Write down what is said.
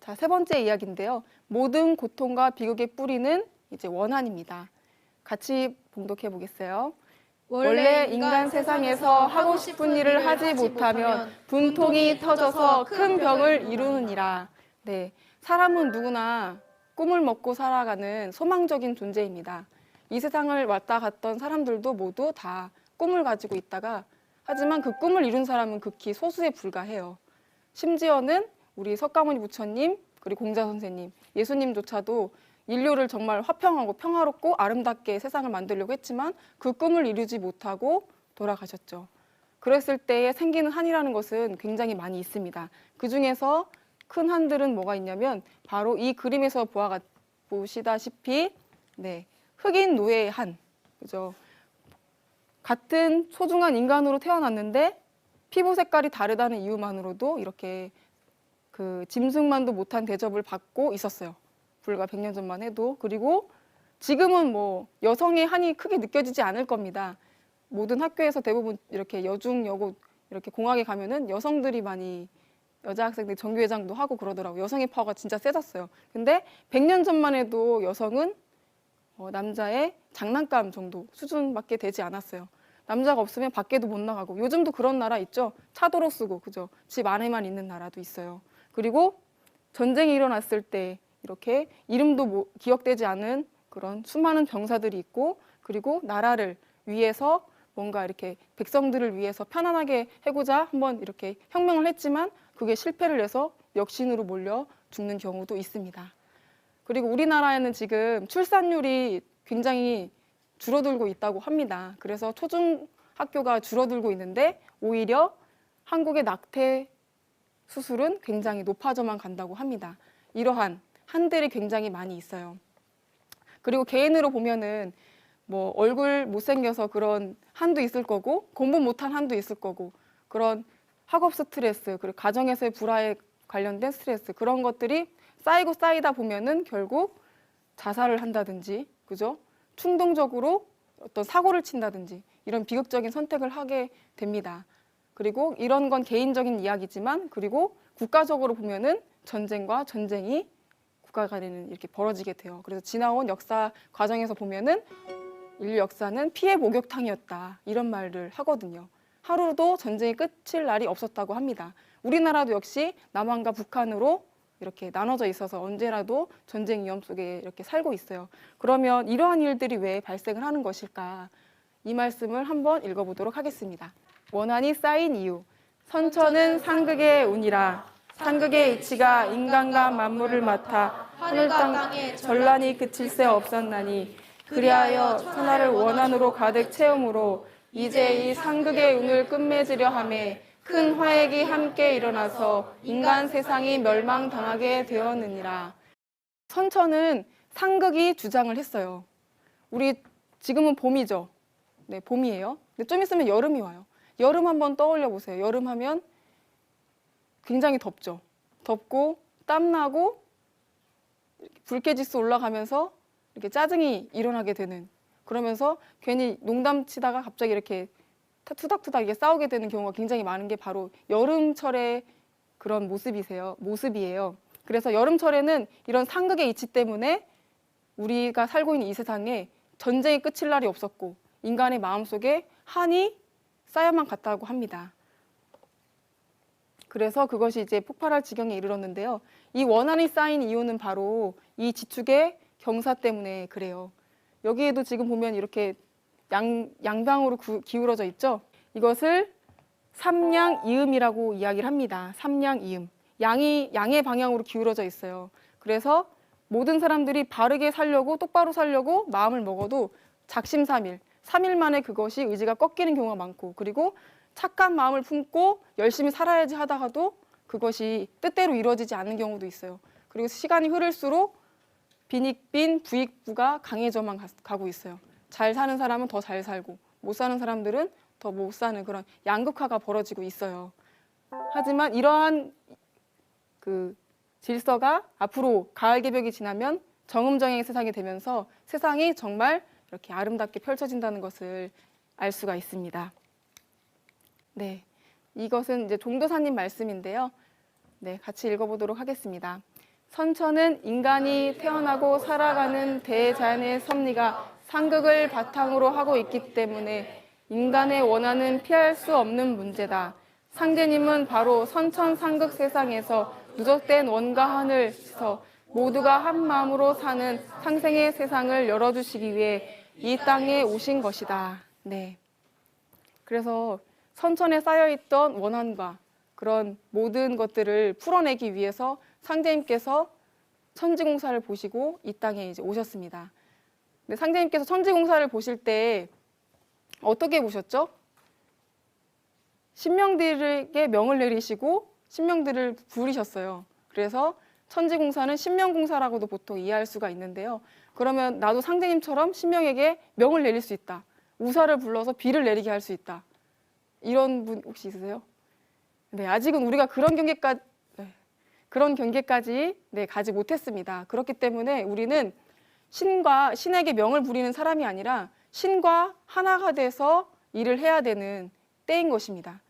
자, 세 번째 이야기인데요. 모든 고통과 비극의 뿌리는 이제 원한입니다. 같이 봉독해 보겠어요. 원래 인간 세상에서 하고 싶은 일을 하지 못하면 분통이 터져서 큰 병을 이루느니라. 네, 사람은 누구나 꿈을 먹고 살아가는 소망적인 존재입니다. 이 세상을 왔다 갔던 사람들도 모두 다 꿈을 가지고 있다가 하지만 그 꿈을 이룬 사람은 극히 소수에 불과해요. 심지어는 우리 석가모니 부처님 그리고 공자 선생님, 예수님조차도 인류를 정말 화평하고 평화롭고 아름답게 세상을 만들려고 했지만 그 꿈을 이루지 못하고 돌아가셨죠. 그랬을 때에 생기는 한이라는 것은 굉장히 많이 있습니다. 그 중에서 큰 한들은 뭐가 있냐면 바로 이 그림에서 보시다시피 흑인 노예의 한, 그죠? 같은 소중한 인간으로 태어났는데 피부 색깔이 다르다는 이유만으로도 이렇게 그 짐승만도 못한 대접을 받고 있었어요. 불과 100년 전만 해도. 그리고 지금은 뭐 여성의 한이 크게 느껴지지 않을 겁니다. 모든 학교에서 대부분 이렇게 여중, 여고 이렇게 공학에 가면은 여성들이 많이 여자 학생들이 정규회장도 하고 그러더라고요. 여성의 파워가 진짜 세졌어요. 근데 100년 전만 해도 여성은 남자의 장난감 정도 수준밖에 되지 않았어요. 남자가 없으면 밖에도 못 나가고 요즘도 그런 나라 있죠. 차도로 쓰고 그죠. 집 안에만 있는 나라도 있어요. 그리고 전쟁이 일어났을 때 이렇게 이름도 기억되지 않은 그런 수많은 병사들이 있고 그리고 나라를 위해서 뭔가 이렇게 백성들을 위해서 편안하게 해고자 한번 이렇게 혁명을 했지만 그게 실패를 해서 역신으로 몰려 죽는 경우도 있습니다. 그리고 우리나라에는 지금 출산율이 굉장히 줄어들고 있다고 합니다. 그래서 초중학교가 줄어들고 있는데 오히려 한국의 낙태 수술은 굉장히 높아져만 간다고 합니다. 이러한 한들이 굉장히 많이 있어요. 그리고 개인으로 보면은 뭐 얼굴 못생겨서 그런 한도 있을 거고 공부 못한 한도 있을 거고 그런 학업 스트레스 그리고 가정에서의 불화에 관련된 스트레스 그런 것들이 쌓이고 쌓이다 보면은 결국 자살을 한다든지 그죠? 충동적으로 어떤 사고를 친다든지 이런 비극적인 선택을 하게 됩니다. 그리고 이런 건 개인적인 이야기지만 그리고 국가적으로 보면은 전쟁과 전쟁이 국가 간에는 이렇게 벌어지게 돼요. 그래서 지나온 역사 과정에서 보면은 인류 역사는 피해 목욕탕이었다 이런 말을 하거든요. 하루도 전쟁이 끝일 날이 없었다고 합니다. 우리나라도 역시 남한과 북한으로 이렇게 나눠져 있어서 언제라도 전쟁 위험 속에 이렇게 살고 있어요. 그러면 이러한 일들이 왜 발생을 하는 것일까? 이 말씀을 한번 읽어보도록 하겠습니다. 원한이 쌓인 이유. 선천은 상극의 운이라. 상극의 이치가 인간과 만물을 맡아 하늘 땅에 전란이 그칠 새 없었나니 그리하여 천하를 원한으로 가득 채우므로 이제 이 상극의 운을 끝맺으려 하매 큰 화액이 함께 일어나서 인간 세상이 멸망당하게 되었느니라. 선천은 상극이 주장을 했어요. 우리 지금은 봄이죠. 네, 봄이에요. 근데 좀 있으면 여름이 와요. 여름 한번 떠올려 보세요. 여름 하면 굉장히 덥죠. 덥고 땀나고 불쾌지수 올라가면서 이렇게 짜증이 일어나게 되는 그러면서 괜히 농담 치다가 갑자기 이렇게 투닥투닥 이게 싸우게 되는 경우가 굉장히 많은 게 바로 여름철의 그런 모습이에요. 그래서 여름철에는 이런 상극의 이치 때문에 우리가 살고 있는 이 세상에 전쟁이 끝일 날이 없었고 인간의 마음속에 한이 쌓여만 갔다고 합니다. 그래서 그것이 이제 폭발할 지경에 이르렀는데요. 이 원한이 쌓인 이유는 바로 이 지축의 경사 때문에 그래요. 여기에도 지금 보면 이렇게 양방으로 기울어져 있죠. 이것을 삼양이음이라고 이야기를 합니다. 삼양이음. 양의 방향으로 기울어져 있어요. 그래서 모든 사람들이 바르게 살려고 똑바로 살려고 마음을 먹어도 작심삼일, 3일 만에 그것이 의지가 꺾이는 경우가 많고 그리고 착한 마음을 품고 열심히 살아야지 하다가도 그것이 뜻대로 이루어지지 않는 경우도 있어요. 그리고 시간이 흐를수록 빈익빈 부익부가 강해져만 가고 있어요. 잘 사는 사람은 더 잘 살고 못 사는 사람들은 더 못 사는 그런 양극화가 벌어지고 있어요. 하지만 이러한 그 질서가 앞으로 가을 개벽이 지나면 정음정액의 세상이 되면서 세상이 정말 이렇게 아름답게 펼쳐진다는 것을 알 수가 있습니다. 네, 이것은 이제 종도사님 말씀인데요. 네, 같이 읽어보도록 하겠습니다. 선천은 인간이 태어나고 살아가는 대자연의 섭리가 상극을 바탕으로 하고 있기 때문에 인간의 원한은 피할 수 없는 문제다. 상제님은 바로 선천 상극 세상에서 누적된 원과 하늘에서 모두가 한 마음으로 사는 상생의 세상을 열어주시기 위해 이 땅에 오신 것이다. 네. 그래서 선천에 쌓여있던 원한과 그런 모든 것들을 풀어내기 위해서 상제님께서 천지공사를 보시고 이 땅에 이제 오셨습니다. 근데 상제님께서 천지공사를 보실 때 어떻게 보셨죠? 신명들에게 명을 내리시고 신명들을 부리셨어요. 그래서 천지공사는 신명공사라고도 보통 이해할 수가 있는데요. 그러면 나도 상제님처럼 신명에게 명을 내릴 수 있다. 우사를 불러서 비를 내리게 할 수 있다. 이런 분 혹시 있으세요? 네, 아직은 우리가 그런 경계까지 가지 못했습니다. 그렇기 때문에 우리는 신에게 명을 부리는 사람이 아니라 신과 하나가 돼서 일을 해야 되는 때인 것입니다.